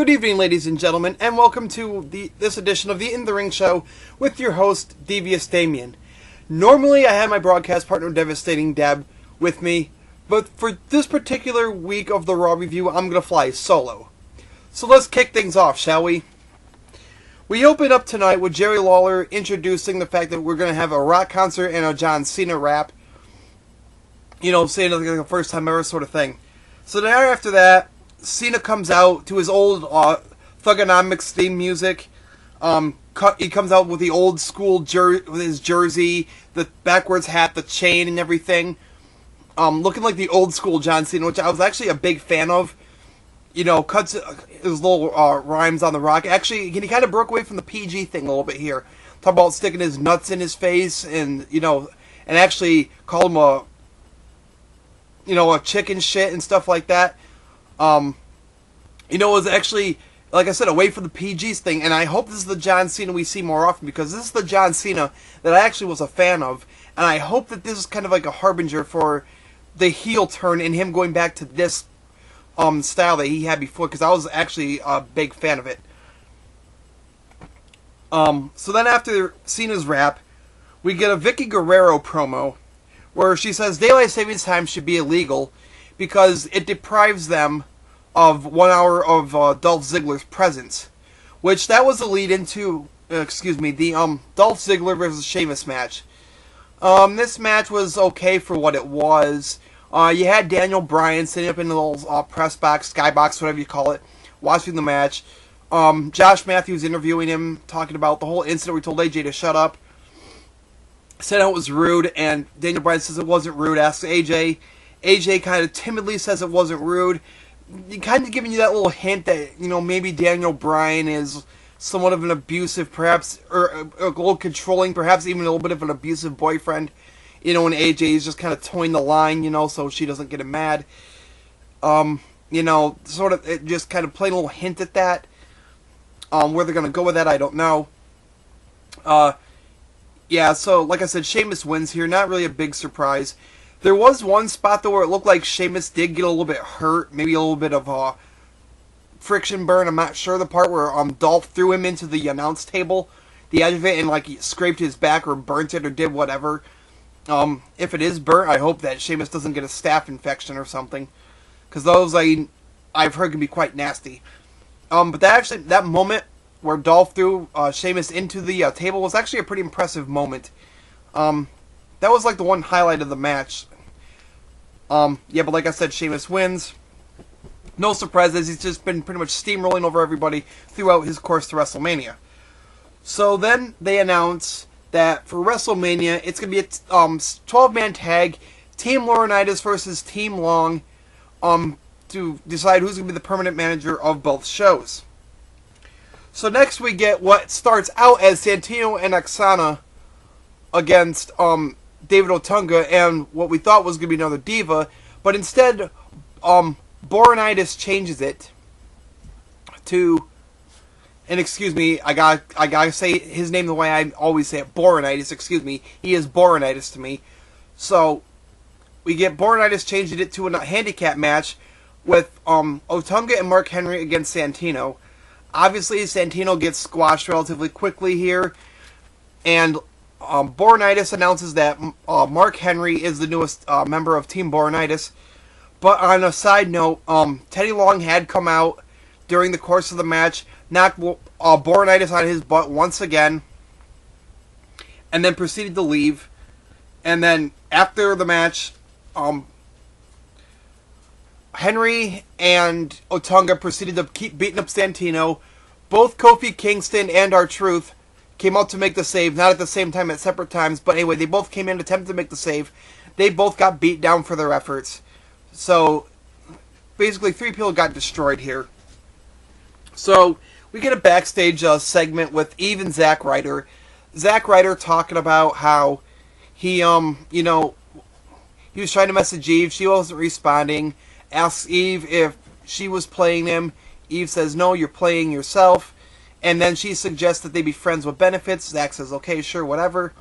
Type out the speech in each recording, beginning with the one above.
Good evening, ladies and gentlemen, and welcome to this edition of the In the Ring Show with your host, Devious Damien. Normally, I have my broadcast partner, Devastating Deb, with me, but for this particular week of the Raw review, I'm going to fly solo. So let's kick things off, shall we? We open up tonight with Jerry Lawler introducing the fact that we're going to have a rock concert and a John Cena rap. You know, saying like the first time ever sort of thing. So then after that, Cena comes out to his old Thugonomics theme music. He comes out with the old school with his jersey, the backwards hat, the chain, and everything. Looking like the old school John Cena, which I was actually a big fan of. You know, cuts his little rhymes on the rock. Actually, he kind of broke away from the PG thing a little bit here. Talk about sticking his nuts in his face, and and actually call him a chicken shit and stuff like that. It was actually, like I said, away from the PG's thing, and I hope this is the John Cena we see more often, because this is the John Cena that I actually was a fan of, and I hope that this is kind of like a harbinger for the heel turn and him going back to this style that he had before, because I was actually a big fan of it. So then after Cena's rap, we get a Vicky Guerrero promo, where she says daylight savings time should be illegal because it deprives them of 1 hour of Dolph Ziggler's presence, which that was the lead into, the Dolph Ziggler versus Sheamus match. This match was okay for what it was. You had Daniel Bryan sitting up in the little press box, skybox, whatever you call it, watching the match. Josh Matthews interviewing him, talking about the whole incident where he told AJ to shut up. Said how it was rude, and Daniel Bryan says it wasn't rude, asks AJ. AJ kind of timidly says it wasn't rude, kind of giving you that little hint that, maybe Daniel Bryan is somewhat of an abusive, perhaps, or a little controlling, perhaps even a little bit of an abusive boyfriend, and AJ is just kind of towing the line, so she doesn't get him mad. Sort of, it just kind of playing a little hint at that. Where they're going to go with that, I don't know. Yeah, so, like I said, Sheamus wins here, not really a big surprise. There was one spot, though, where it looked like Sheamus did get a little bit hurt. Maybe a little bit of friction burn. I'm not sure. The part where Dolph threw him into the announce table, the edge of it, and like he scraped his back or burnt it or did whatever. If it is burnt, I hope that Sheamus doesn't get a staph infection or something. Because those, I've heard, can be quite nasty. But that moment where Dolph threw Sheamus into the table was actually a pretty impressive moment. That was like the one highlight of the match. Yeah, but like I said, Sheamus wins. No surprises, he's just been pretty much steamrolling over everybody throughout his course to WrestleMania. So then they announce that for WrestleMania, it's going to be a 12-man tag, Team Laurinaitis versus Team Long, to decide who's going to be the permanent manager of both shows. So next we get what starts out as Santino and Oksana against David Otunga and what we thought was going to be another diva, but instead Laurinaitis changes it to, and excuse me, I gotta say his name the way I always say it, Laurinaitis, excuse me, he is Laurinaitis to me. So we get Laurinaitis changing it to a handicap match with Otunga and Mark Henry against Santino. Obviously, Santino gets squashed relatively quickly here, and Laurinaitis announces that Mark Henry is the newest member of Team Laurinaitis. But on a side note, Teddy Long had come out during the course of the match, knocked Laurinaitis on his butt once again, and then proceeded to leave. And then after the match, Henry and Otunga proceeded to keep beating up Santino. Both Kofi Kingston and R-Truth came out to make the save, not at the same time, at separate times, but anyway, they both came in and attempted to make the save. They both got beat down for their efforts. So, basically, 3 people got destroyed here. So, we get a backstage segment with Eve and Zack Ryder. Zack Ryder talking about how he, he was trying to message Eve, she wasn't responding, asks Eve if she was playing him. Eve says, no, you're playing yourself. And then she suggests that they be friends with benefits. Zack says, okay, sure, whatever.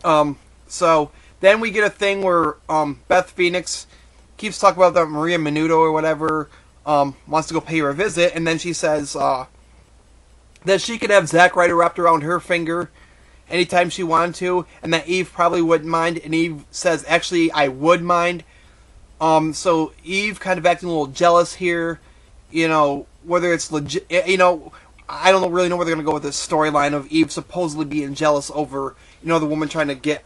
So then we get a thing where Beth Phoenix keeps talking about that Maria Menudo or whatever. wants to go pay her a visit, and then she says that she could have Zack Ryder wrapped around her finger anytime she wanted to, and that Eve probably wouldn't mind, and Eve says, actually, I would mind. So Eve kind of acting a little jealous here, whether it's legit, I don't really know where they're going to go with this storyline of Eve supposedly being jealous over, the woman trying to get,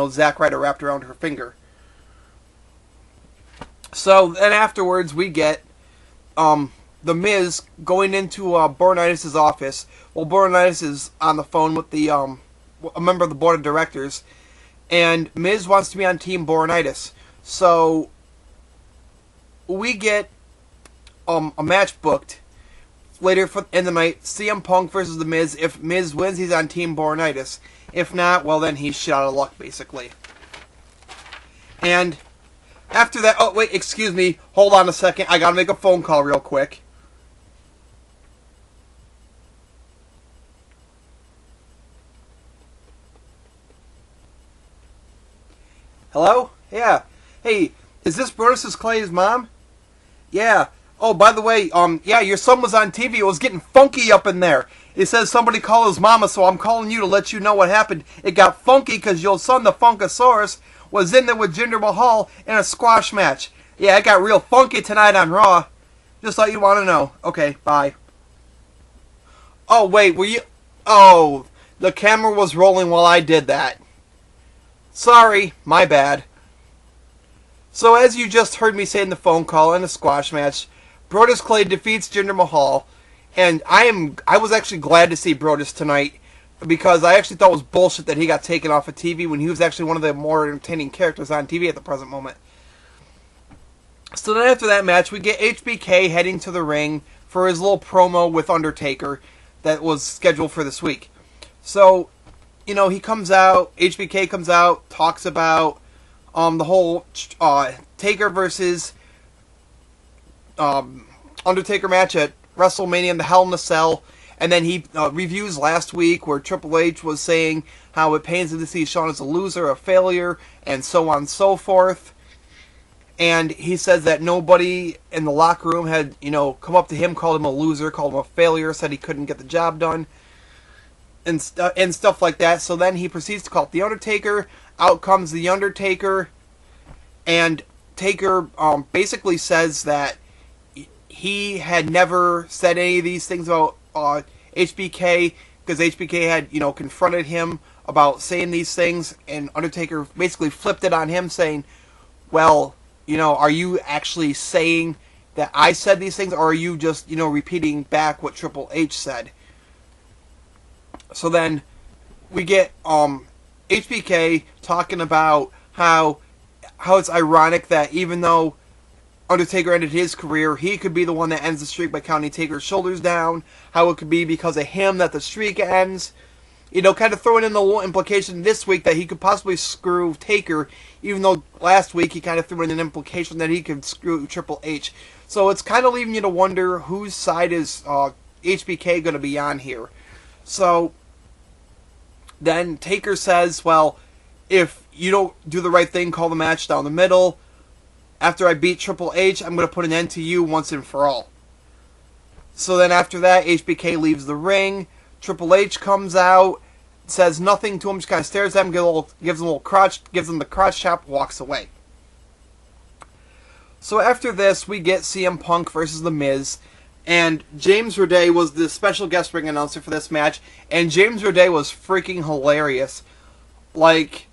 Zack Ryder wrapped around her finger. So then afterwards we get, The Miz going into Boronitis' office. Well, Boronitis is on the phone with a member of the board of directors, and Miz wants to be on Team Boronitis. So we get a match booked later in the night, CM Punk versus The Miz. If Miz wins, he's on Team Boronitis. If not, well, then he's shit out of luck, basically. And after that, oh, wait, excuse me, hold on a second, I gotta make a phone call real quick. Hello? Yeah. Hey, is this Brodus Clay's mom? Yeah. Oh, by the way, yeah, your son was on TV. It was getting funky up in there. It says somebody called his mama, so I'm calling you to let you know what happened. It got funky because your son, the Funkasaurus, was in there with Jinder Mahal in a squash match. Yeah, it got real funky tonight on Raw. Just thought you'd want to know. Okay, bye. Oh, wait, were you... Oh, the camera was rolling while I did that. Sorry, my bad. So as you just heard me say in the phone call, in a squash match, Brodus Clay defeats Jinder Mahal, and I was actually glad to see Brodus tonight, because I actually thought it was bullshit that he got taken off of TV when he was actually one of the more entertaining characters on TV at the present moment. So then after that match, we get HBK heading to the ring for his little promo with Undertaker that was scheduled for this week. So, he comes out, HBK comes out, talks about the whole Taker versus Undertaker match at WrestleMania in the Hell in a Cell, and then he reviews last week where Triple H was saying how it pains him to see Shawn as a loser, a failure, and so on and so forth. And he says that nobody in the locker room had, come up to him, called him a loser, called him a failure, said he couldn't get the job done, and stuff like that. So then he proceeds to call it The Undertaker. Out comes The Undertaker, and Taker basically says that he had never said any of these things about HBK, because HBK had, confronted him about saying these things, and Undertaker basically flipped it on him, saying, well, are you actually saying that I said these things, or are you just, repeating back what Triple H said? So then we get HBK talking about how it's ironic that even though Undertaker ended his career, he could be the one that ends the streak by counting Taker's shoulders down, how it could be because of him that the streak ends. Kind of throwing in the little implication this week that he could possibly screw Taker, even though last week he kind of threw in an implication that he could screw Triple H. So it's kind of leaving you to wonder whose side is HBK going to be on here. So then Taker says, well, if you don't do the right thing, call the match down the middle. After I beat Triple H, I'm going to put an end to you once and for all. So then after that, HBK leaves the ring. Triple H comes out, says nothing to him, just kind of stares at him, gives him the crotch chop, walks away. So after this, we get CM Punk versus The Miz, and James Roday was the special guest ring announcer for this match, and James Roday was freaking hilarious. Like,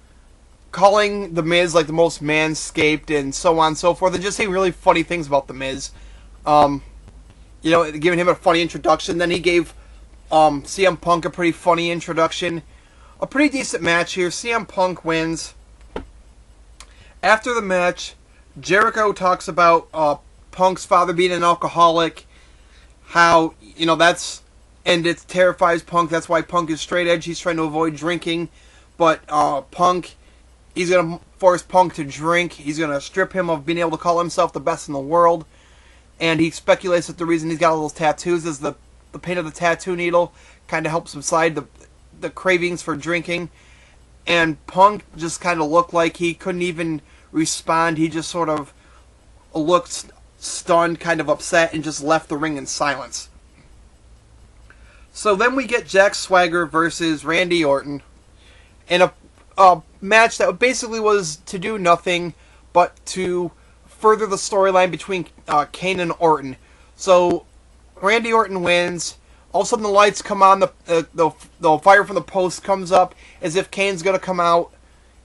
calling The Miz like the most manscaped and so on and so forth, and just saying really funny things about The Miz. Giving him a funny introduction. Then he gave CM Punk a pretty funny introduction. A pretty decent match here. CM Punk wins. After the match, Jericho talks about Punk's father being an alcoholic. How, and it terrifies Punk. That's why Punk is straight edge. He's trying to avoid drinking. But he's going to force Punk to drink. He's going to strip him of being able to call himself the best in the world. And he speculates that the reason he's got all those tattoos is the pain of the tattoo needle kind of helps subside the cravings for drinking. And Punk just kind of looked like he couldn't even respond. He just sort of looked stunned, kind of upset, and just left the ring in silence. So then we get Jack Swagger versus Randy Orton in a match that basically was to do nothing but to further the storyline between Kane and Orton. So Randy Orton wins. All of a sudden the lights come on, the fire from the post comes up as if Kane's going to come out,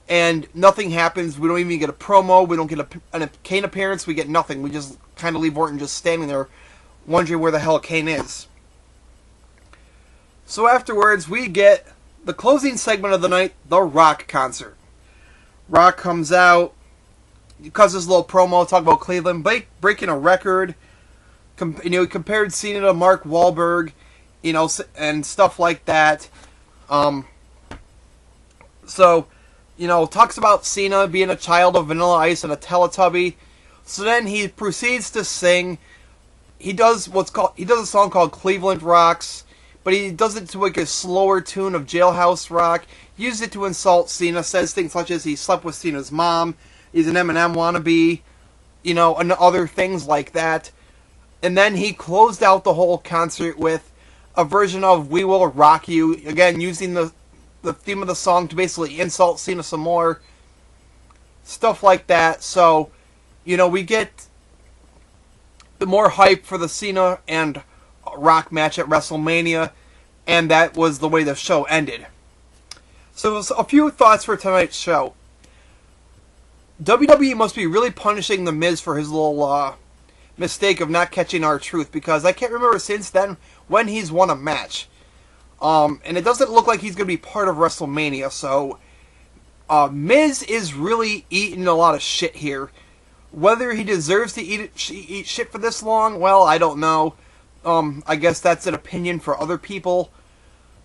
and nothing happens. We don't even get a promo. We don't get a Kane appearance. We get nothing. We just kind of leave Orton just standing there wondering where the hell Kane is. So afterwards, we get the closing segment of the night, the Rock concert. Rock comes out, cuts his little promo, talk about Cleveland breaking a record. He compared Cena to Mark Wahlberg, and stuff like that. So, talks about Cena being a child of Vanilla Ice and a Teletubby. So then he proceeds to sing. He does a song called Cleveland Rocks, but he does it to a slower tune of Jailhouse Rock. He uses it to insult Cena, says things such as he slept with Cena's mom, he's an Eminem wannabe, and other things like that. And then he closed out the whole concert with a version of We Will Rock You, again using the theme of the song to basically insult Cena some more. Stuff like that. So, we get the more hype for the Cena and Rock match at WrestleMania, and that was the way the show ended. So a few thoughts for tonight's show. WWE must be really punishing The Miz for his little mistake of not catching R-Truth, because I can't remember since then when he's won a match. And it doesn't look like he's going to be part of WrestleMania, so Miz is really eating a lot of shit here. Whether he deserves to eat shit for this long, well, I don't know. I guess that's an opinion for other people.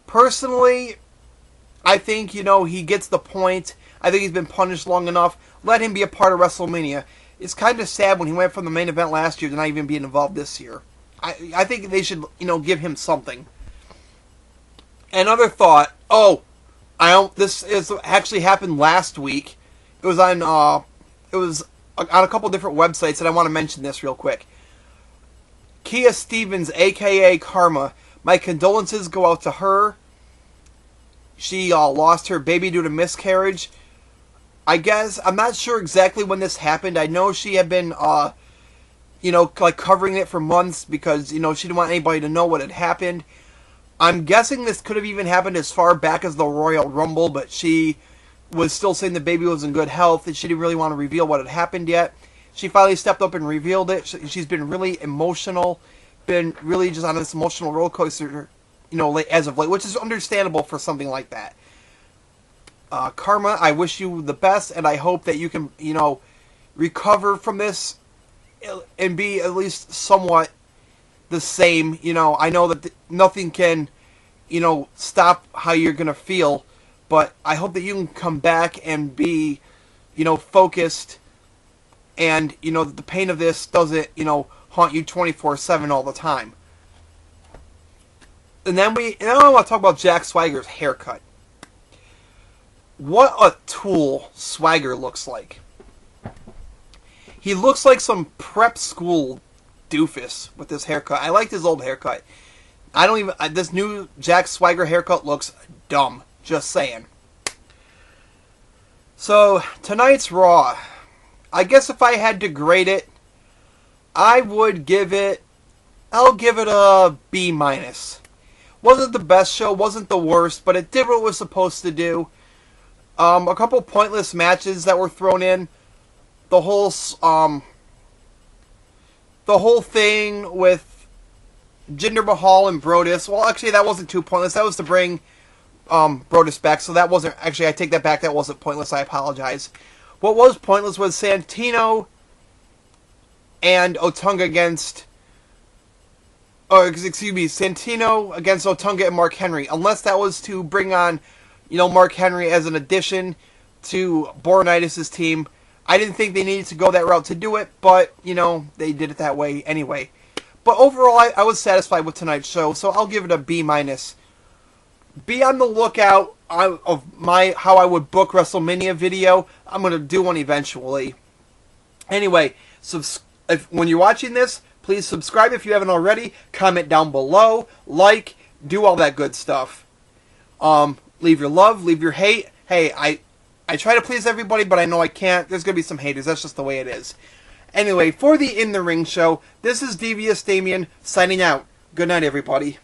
Personally, I think, he gets the point. I think he's been punished long enough. Let him be a part of WrestleMania. It's kind of sad when he went from the main event last year to not even being involved this year. I think they should, give him something. Another thought. This is actually happened last week. It was on a couple different websites, and I want to mention this real quick. Kia Stevens, a.k.a. Karma. My condolences go out to her. She lost her baby due to miscarriage. I guess, I'm not sure exactly when this happened. I know she had been, covering it for months because, she didn't want anybody to know what had happened. I'm guessing this could have even happened as far back as the Royal Rumble, but she was still saying the baby was in good health, and she didn't really want to reveal what had happened yet. She finally stepped up and revealed it. She's been really emotional, been really just on this emotional roller coaster, as of late, which is understandable for something like that. Karma, I wish you the best, and I hope that you can, recover from this and be at least somewhat the same. I know that nothing can, stop how you're going to feel, but I hope that you can come back and be, focused, and, that the pain of this doesn't, haunt you 24/7 all the time. And then I want to talk about Jack Swagger's haircut. What a tool Swagger looks like. He looks like some prep school doofus with this haircut. I liked his old haircut. This new Jack Swagger haircut looks dumb. Just saying. So, tonight's Raw. I guess if I had to grade it, I'll give it a B-. Wasn't the best show, wasn't the worst, but it did what it was supposed to do. A couple pointless matches that were thrown in. The whole thing with Jinder Mahal and Brodus. Well, actually, that wasn't too pointless. That was to bring Brodus back, so that wasn't... Actually, I take that back. That wasn't pointless. I apologize. What was pointless was Santino and Otunga against... Santino against Otunga and Mark Henry. Unless that was to bring on, Mark Henry as an addition to Boronitis' team. I didn't think they needed to go that route to do it, but, they did it that way anyway. But overall, I was satisfied with tonight's show, so I'll give it a B-. Be on the lookout of how I would book WrestleMania video. I'm going to do one eventually. Anyway, when you're watching this, please subscribe if you haven't already. Comment down below, like, do all that good stuff. Leave your love, leave your hate. Hey, I try to please everybody, but I know I can't. There's gonna be some haters. That's just the way it is. Anyway, for the In the Ring show, this is Devious Damien signing out. Good night, everybody.